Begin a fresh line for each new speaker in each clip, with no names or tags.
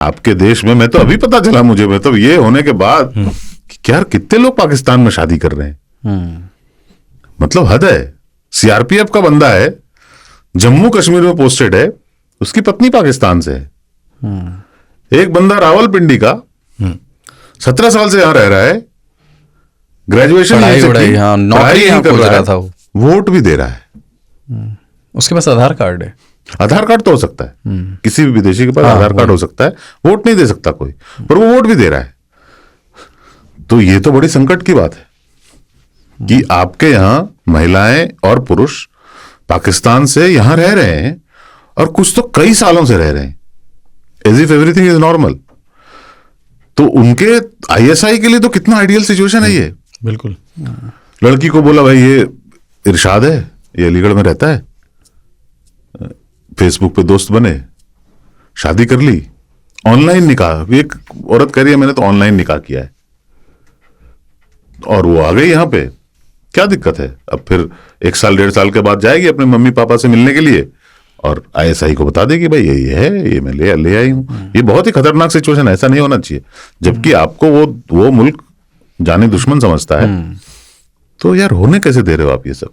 आपके देश में, मैं तो अभी पता चला मुझे, मतलब ये होने के बाद कि यार कितने लोग पाकिस्तान में शादी कर रहे हैं, मतलब हद है। सीआरपीएफ का बंदा है, जम्मू कश्मीर में पोस्टेड है, उसकी पत्नी पाकिस्तान से है। एक बंदा रावलपिंडी का 17 साल से यहां रह रहा है, ग्रेजुएशन
नौकरी यहां कर रहा था,
वोट भी दे रहा है,
उसके पास आधार कार्ड है।
आधार कार्ड तो हो सकता है, किसी भी विदेशी के पास आधार कार्ड हो सकता है, वोट नहीं दे सकता कोई, पर वो वोट भी दे रहा है। तो ये तो बड़ी संकट की बात है कि आपके यहां महिलाएं और पुरुष पाकिस्तान से यहां रह रहे हैं, और कुछ तो कई सालों से रह रहे हैं, as if everything is normal. तो उनके आईएसआई के लिए तो कितना आइडियल सिचुएशन है ये।
बिल्कुल।
लड़की को बोला भाई ये इरशाद है, ये अलीगढ़ में रहता है, फेसबुक पे दोस्त बने, शादी कर ली, ऑनलाइन निकाह। एक औरत कह रही है मैंने तो ऑनलाइन निकाह किया है, और वो आ गई यहां पे, क्या दिक्कत है। अब फिर 1 साल 1.5 साल के बाद जाएगी अपने मम्मी पापा से मिलने के लिए, और आईएसआई को बता देगी भाई यही है, ये मैं ले आई हूं। ये बहुत ही खतरनाक सिचुएशन है, ऐसा नहीं होना चाहिए। जबकि आपको वो मुल्क जाने दुश्मन समझता है, तो यार होने कैसे दे रहे हो आप ये सब।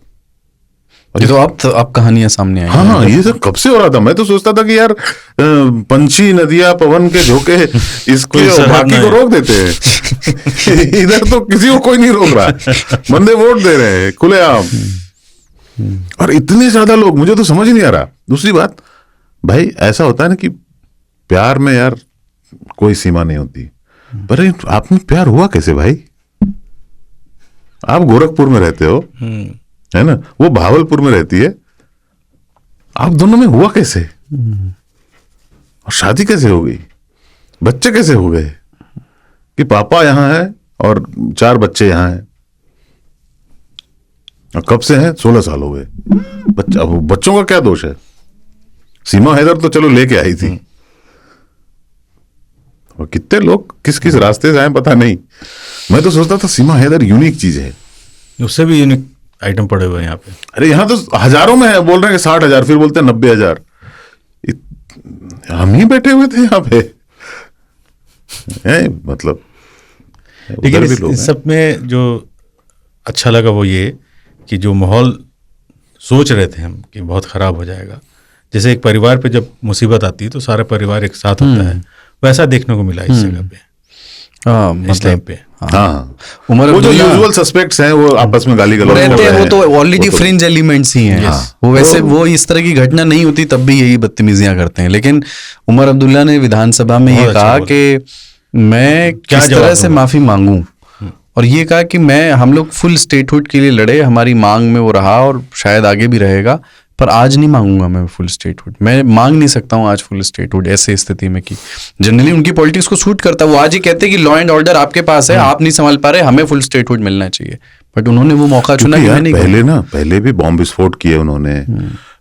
ये तो आप कहानियां सामने आई।
हाँ, ये सब कब से हो रहा था। मैं तो सोचता था कि यार पंछी, नदियां, पवन के झोंके इसके बाकी को रोक देते हैं। इधर तो किसी को कोई नहीं रोक रहा, बंदे वोट दे रहे हैं खुलेआम, और इतने ज्यादा लोग, मुझे तो समझ ही नहीं आ रहा। दूसरी बात भाई, ऐसा होता है ना कि प्यार में यार कोई सीमा नहीं होती, पर आप में प्यार हुआ कैसे भाई। आप गोरखपुर में रहते हो, है ना, वो भावलपुर में रहती है, आप दोनों में हुआ कैसे, और शादी कैसे हो गई, बच्चे कैसे हो गए, कि पापा यहां है और 4 बच्चे यहां हैं, और कब से हैं, 16 साल हो गए। बच्चों का क्या दोष है। सीमा हैदर तो चलो लेके आई थी, और कितने लोग किस किस रास्ते से आए पता नहीं। मैं तो सोचता था सीमा हैदर यूनिक चीज है,
उससे भी यूनिक आइटम पड़े हुए हैं यहाँ पे।
अरे यहाँ तो हजारों में है, बोल रहे हैं 60,000, फिर बोलते हैं 90,000। हम ही बैठे हुए थे यहाँ पे, मतलब।
लेकिन इस सब में जो अच्छा लगा वो ये कि जो माहौल सोच रहे थे हम कि बहुत खराब हो जाएगा, जैसे एक परिवार पे जब मुसीबत आती है तो सारा परिवार एक साथ होता है, वैसा देखने को मिला इस जगह पे, इस टाइम पे।
हाँ, वो जो यूजुअल सस्पेक्ट्स हैं वो आपस में गाली गलौज
रहते हैं, वो तो ऑलरेडी फ्रिंज एलिमेंट्स ही हैं। वो वैसे वो इस तरह की घटना नहीं होती तब भी यही बदतमीजियां करते हैं। लेकिन उमर अब्दुल्ला ने विधानसभा में ये कहा कि मैं किस तरह से माफी मांगूं, और ये कहा कि हम लोग फुल स्टेटहुड के लिए लड़े, हमारी मांग में वो रहा और शायद आगे भी रहेगा, पर आज नहीं मांगूंगा मैं फुल स्टेटहुड। मैं मांग नहीं सकता हूं आज फुल स्टेटहुड ऐसे स्थिति में कि जनरली उनकी पॉलिटिक्स को सूट करता है। वो आज ही कहते हैं कि लॉ एंड ऑर्डर आपके पास है, आप नहीं संभाल पा रहे, हमें फुल स्टेटहुड मिलना चाहिए, बट उन्होंने वो मौका चुना कि नहीं।
पहले भी बॉम्ब विस्फोट किए उन्होंने,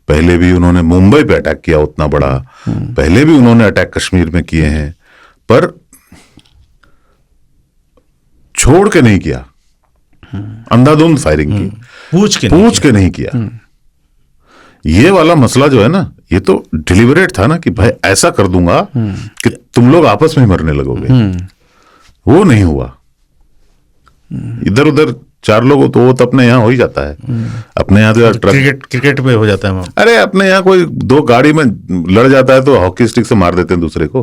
पहले भी उन्होंने मुंबई पे अटैक किया उतना बड़ा, पहले भी उन्होंने अटैक कश्मीर में किए हैं, पर छोड़ के नहीं किया, अंधाधुंध फायरिंग की, पूछ के नहीं किया। ये वाला मसला जो है ना, ये तो डिलिबरेट था ना कि भाई ऐसा कर दूंगा कि तुम लोग आपस में मरने लगोगे। वो नहीं हुआ। इधर उधर 4 लोग तो वो तो अपने यहाँ हो ही जाता है। अपने यहाँ तो
क्रिकेट पे हो जाता है।
अरे अपने यहाँ कोई 2 गाड़ी में लड़ जाता है तो हॉकी स्टिक से मार देते हैं दूसरे को,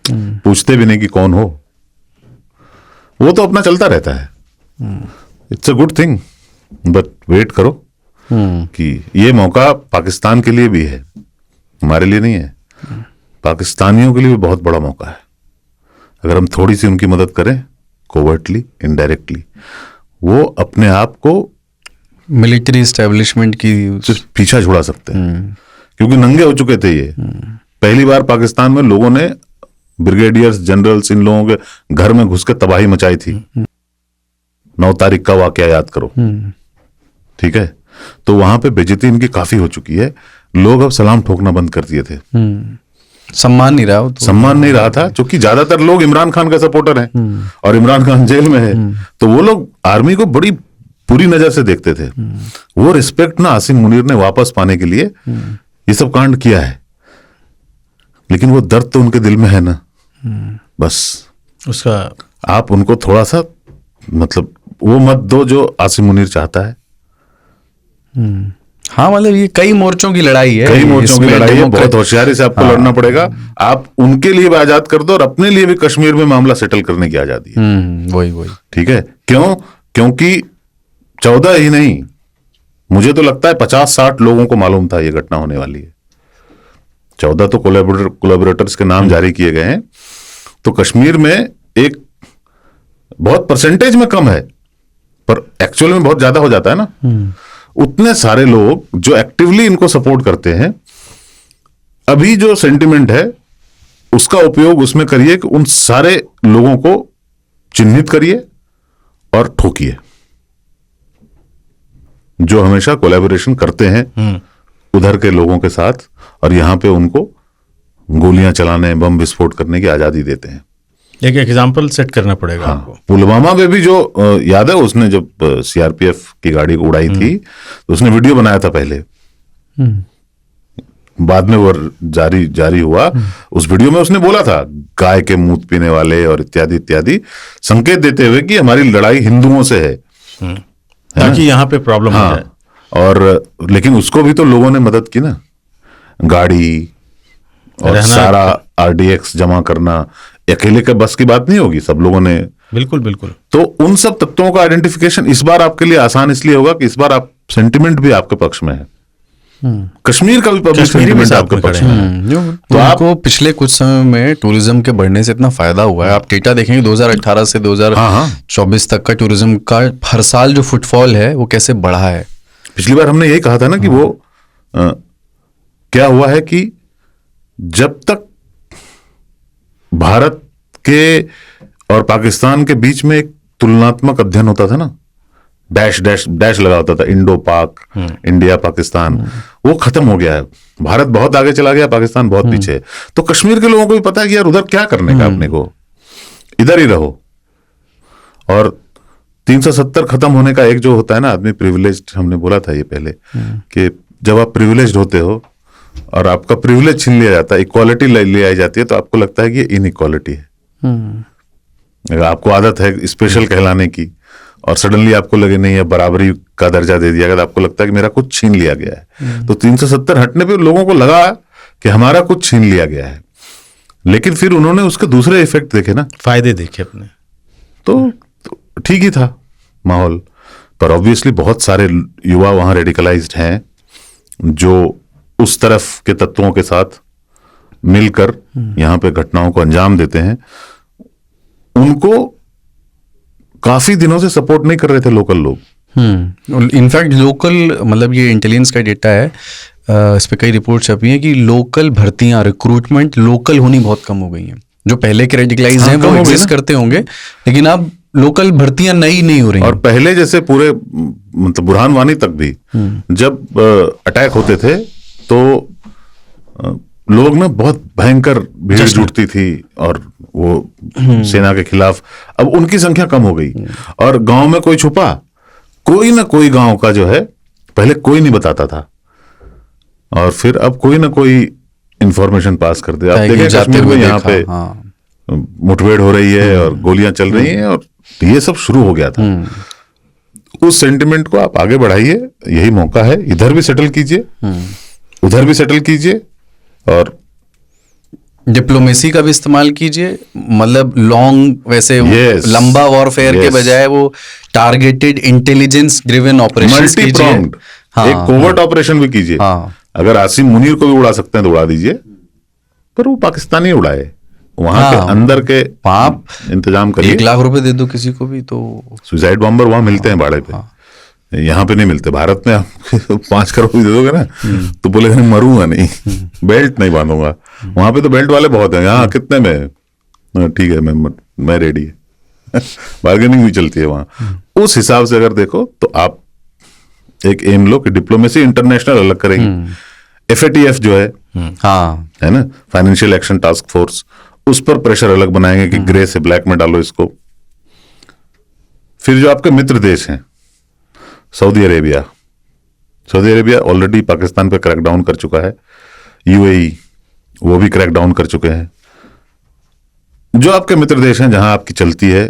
पूछते भी नहीं कि कौन हो। वो तो अपना चलता रहता है। It's a good thing, but wait करो कि ये मौका पाकिस्तान के लिए भी है, हमारे लिए नहीं है। पाकिस्तानियों के लिए भी बहुत बड़ा मौका है। अगर हम थोड़ी सी उनकी मदद करें, कोवर्टली, इनडायरेक्टली, वो अपने आप को
मिलिट्री एस्टेब्लिशमेंट की
पीछा छुड़ा सकते हैं, क्योंकि नंगे हो चुके थे ये। पहली बार पाकिस्तान में लोगों ने, ब्रिगेडियर्स, जनरल्स, इन लोगों के घर में घुस के तबाही मचाई थी। 9 तारीख का वाकया याद करो, ठीक है। तो वहां पे बेइज्जती इनकी काफी हो चुकी है। लोग अब सलाम ठोकना बंद कर दिए थे।
सम्मान नहीं रहा, तो
सम्मान नहीं रहा था, क्योंकि ज्यादातर लोग इमरान खान का सपोर्टर हैं और इमरान खान जेल में है, तो वो लोग आर्मी को बड़ी बुरी नजर से देखते थे। वो रिस्पेक्ट ना आसिम मुनीर ने वापस पाने के लिए ये सब कांड किया है, लेकिन वो दर्द तो उनके दिल में है ना। बस
उसका
आप उनको थोड़ा सा मतलब वो मत दो जो आसिम मुनीर चाहता है।
हाँ, मतलब ये कई मोर्चों की लड़ाई है,
कई मोर्चों की
इसमें
लड़ाई है,
डेमोक्रेट-
बहुत होशियारी से आपको लड़ना पड़ेगा। आप उनके लिए भी आजाद कर दो और अपने लिए भी कश्मीर में मामला सेटल करने की आजादी है।
वही
ठीक है, क्यों? क्योंकि 14 ही नहीं, मुझे तो लगता है 50-60 लोगों को मालूम था ये घटना होने वाली है। 14 तो कोलैबोरेटर्स के नाम जारी किए गए हैं, तो कश्मीर में एक बहुत परसेंटेज में कम है पर एक्चुअल में बहुत ज्यादा हो जाता है ना। उतने सारे लोग जो एक्टिवली इनको सपोर्ट करते हैं, अभी जो सेंटिमेंट है उसका उपयोग उसमें करिए कि उन सारे लोगों को चिन्हित करिए और ठोकिए जो हमेशा कोलैबोरेशन करते हैं उधर के लोगों के साथ और यहां पे उनको गोलियां चलाने, बम विस्फोट करने की आजादी देते हैं।
एक एग्जाम्पल सेट करना पड़ेगा आपको।
पुलवामा में भी जो याद है, उसने जब सीआरपीएफ की गाड़ी को उड़ाई थी तो उसने वीडियो बनाया था पहले, बाद में वो जारी हुआ। उस वीडियो में उसने बोला था गाय के मूत पीने वाले और इत्यादि इत्यादि, संकेत देते हुए कि हमारी लड़ाई हिंदुओं से है
ताकि यहाँ पे प्रॉब्लम हो जाए।
और लेकिन उसको भी तो लोगों ने मदद की ना, गाड़ी और सारा आरडीएक्स जमा करना अकेले के बस की बात नहीं होगी, सब लोगों ने।
बिल्कुल बिल्कुल।
तो उन सब तत्वों का आइडेंटिफिकेशन इस बार आपके लिए आसान इसलिए होगा कि इस बार आप सेंटिमेंट भी आपके पक्ष में है, कश्मीर का भी पब्लिक सेंटिमेंट आपके पक्ष में है।
तो आपको पिछले कुछ समय में टूरिज्म के बढ़ने से इतना फायदा हुआ है। आप डेटा देखेंगे 2018 से 2024 तक का टूरिज्म का हर साल जो फुटफॉल है वो कैसे बढ़ा है।
पिछली बार हमने यही कहा था ना कि वो क्या हुआ है कि जब तक भारत के और पाकिस्तान के बीच में एक तुलनात्मक अध्ययन होता था ना, डैश डैश डैश लगा होता था, इंडो पाक, इंडिया पाकिस्तान, वो खत्म हो गया है। भारत बहुत आगे चला गया, पाकिस्तान बहुत पीछे है। तो कश्मीर के लोगों को भी पता है कि यार उधर क्या करने का, अपने को इधर ही रहो। और 370 खत्म होने का एक जो होता है ना आदमी प्रिविलेज्ड, हमने बोला था ये पहले कि जब आप प्रिविलेज्ड होते हो और आपका प्रिविलेज छीन लिया जाता है, इक्वालिटी ले आई जाती है, तो आपको लगता है कि ये इनइक्वालिटी है। अगर आपको आदत है स्पेशल कहलाने की और सडनली आपको लगे नहीं है बराबरी का दर्जा दे दिया गया, तो आपको लगता है कि मेरा कुछ छीन लिया गया है। तो 370 हटने पे लोगों को लगा कि हमारा कुछ छीन लिया गया है, लेकिन फिर उन्होंने उसके दूसरे इफेक्ट देखे ना,
फायदे देखे अपने,
तो ठीक ही था माहौल। पर ऑब्वियसली बहुत सारे युवा वहां रेडिकलाइज्ड हैं जो उस तरफ के तत्वों के साथ मिलकर यहां पे घटनाओं को अंजाम देते हैं। उनको काफी दिनों से सपोर्ट नहीं कर रहे थे लोकल लोग।
इनफैक्ट लोकल, मतलब ये इंटेलिजेंस का डेटा है, इस पे कई रिपोर्ट छपी हैं कि लोकल भर्तियां, रिक्रूटमेंट लोकल होनी बहुत कम हो गई हैं। जो पहले के रेडिकलाइज हैं वो एग्जिस्ट करते होंगे, लेकिन अब लोकल भर्तियां नई नहीं हो रही।
और पहले जैसे पूरे मतलब बुरहान वानी तक भी जब अटैक होते थे तो लोग ना बहुत भयंकर भीड़ जुटती थी और वो सेना के खिलाफ। अब उनकी संख्या कम हो गई और गांव में कोई छुपा, कोई ना कोई गांव का जो है पहले कोई नहीं बताता था और फिर अब कोई ना कोई इंफॉर्मेशन पास कर दे। आप देखें कश्मीर में यहाँ पे मुठभेड़ हो रही है और गोलियां चल रही हैं और ये सब शुरू हो गया था। उस सेंटिमेंट को आप आगे बढ़ाइए, यही मौका है। इधर भी सेटल कीजिए, उधर भी सेटल कीजिए और
डिप्लोमेसी का भी इस्तेमाल कीजिए। मतलब लॉन्ग वैसे लंबा वॉरफेयर के बजाय वो टारगेटेड इंटेलिजेंस ड्रिवन ऑपरेशंस कीजिए।
एक कोवर्ट ऑपरेशन भी कीजिए। अगर आसिम मुनीर को भी उड़ा सकते हैं तो उड़ा दीजिए, पर वो पाकिस्तानी उड़ाए, वहां के अंदर के आप इंतजाम करिए।
1 लाख रुपए दे दो किसी को भी तो
सुसाइड बॉम्बर वहां मिलते हैं भाड़े पे, यहाँ पे नहीं मिलते। भारत में आप 5 करोड़ भी दे दोगे ना तो बोलेगा नहीं मरूंगा नहीं, बेल्ट नहीं बांधूंगा। वहां पे तो बेल्ट वाले बहुत हैं। यहाँ कितने में, ठीक है मैं रेडी है। बार्गेनिंग भी चलती है वहां। उस हिसाब से अगर देखो तो आप एक एम लो कि डिप्लोमेसी इंटरनेशनल अलग करेंगे। FATF जो है है ना, फाइनेंशियल एक्शन टास्क फोर्स, उस पर प्रेशर अलग बनाएंगे कि ग्रे से ब्लैक में डालो इसको। फिर जो आपके मित्र देश हैं, सऊदी अरेबिया ऑलरेडी पाकिस्तान पे क्रैकडाउन कर चुका है। UAE वो भी क्रैकडाउन कर चुके हैं। जो आपके मित्र देश हैं जहां आपकी चलती है,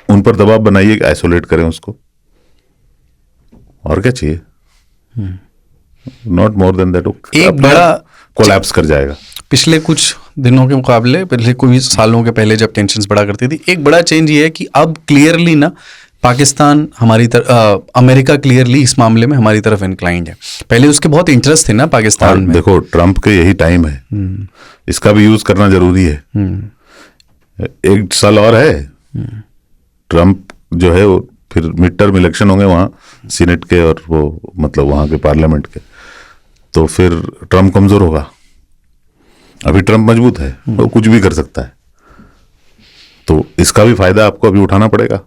उन पर दबाव बनाइए, आइसोलेट करें उसको, और क्या चाहिए? Not more than that.
एक बड़ा
कोलैप्स कर जाएगा।
पिछले कुछ दिनों के मुकाबले पिछले कोई सालों के पहले जब टेंशन्स बढ़ा करती थी, एक बड़ा चेंज ये है कि अब क्लियरली ना पाकिस्तान हमारी तरफ, अमेरिका क्लियरली इस मामले में हमारी तरफ इंक्लाइंड है। पहले उसके बहुत इंटरेस्ट थे ना पाकिस्तान में।
देखो ट्रम्प के यही टाइम है, इसका भी यूज करना जरूरी है। 1 साल और है, ट्रम्प जो है वो फिर मिड टर्म इलेक्शन होंगे वहाँ सीनेट के और वो मतलब वहाँ के पार्लियामेंट के, तो फिर ट्रम्प कमजोर होगा। अभी ट्रम्प मजबूत है, वो कुछ भी कर सकता है, तो इसका भी फायदा आपको अभी उठाना पड़ेगा।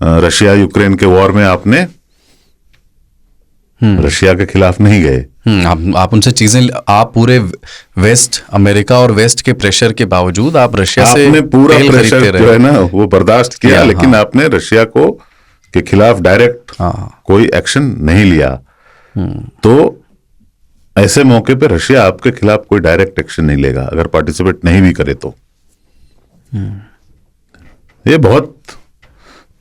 रशिया यूक्रेन के वॉर में आपने रशिया के खिलाफ नहीं गए।
आप उनसे चीजें, आप पूरे वेस्ट, अमेरिका और वेस्ट के प्रेशर के बावजूद आप रशिया से
आपने पूरा
तेल
प्रेशर
खरीदते रहे।
जो है ना वो बर्दाश्त किया, लेकिन आपने रशिया को के खिलाफ डायरेक्ट कोई एक्शन नहीं लिया। तो ऐसे मौके पे रशिया आपके खिलाफ कोई डायरेक्ट एक्शन नहीं लेगा अगर पार्टिसिपेट नहीं भी करे तो। ये बहुत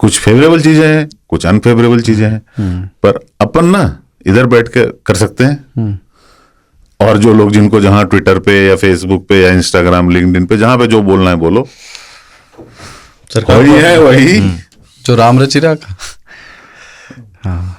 कुछ फेवरेबल चीजें हैं, कुछ अनफेवरेबल चीजें हैं, पर अपन ना इधर बैठ के कर सकते हैं। और जो लोग जिनको जहां ट्विटर पे या फेसबुक पे या इंस्टाग्राम लिंक्डइन पे जहां पे जो बोलना है बोलो,
सरकार
वही है वही
जो राम रचिरा का। हाँ।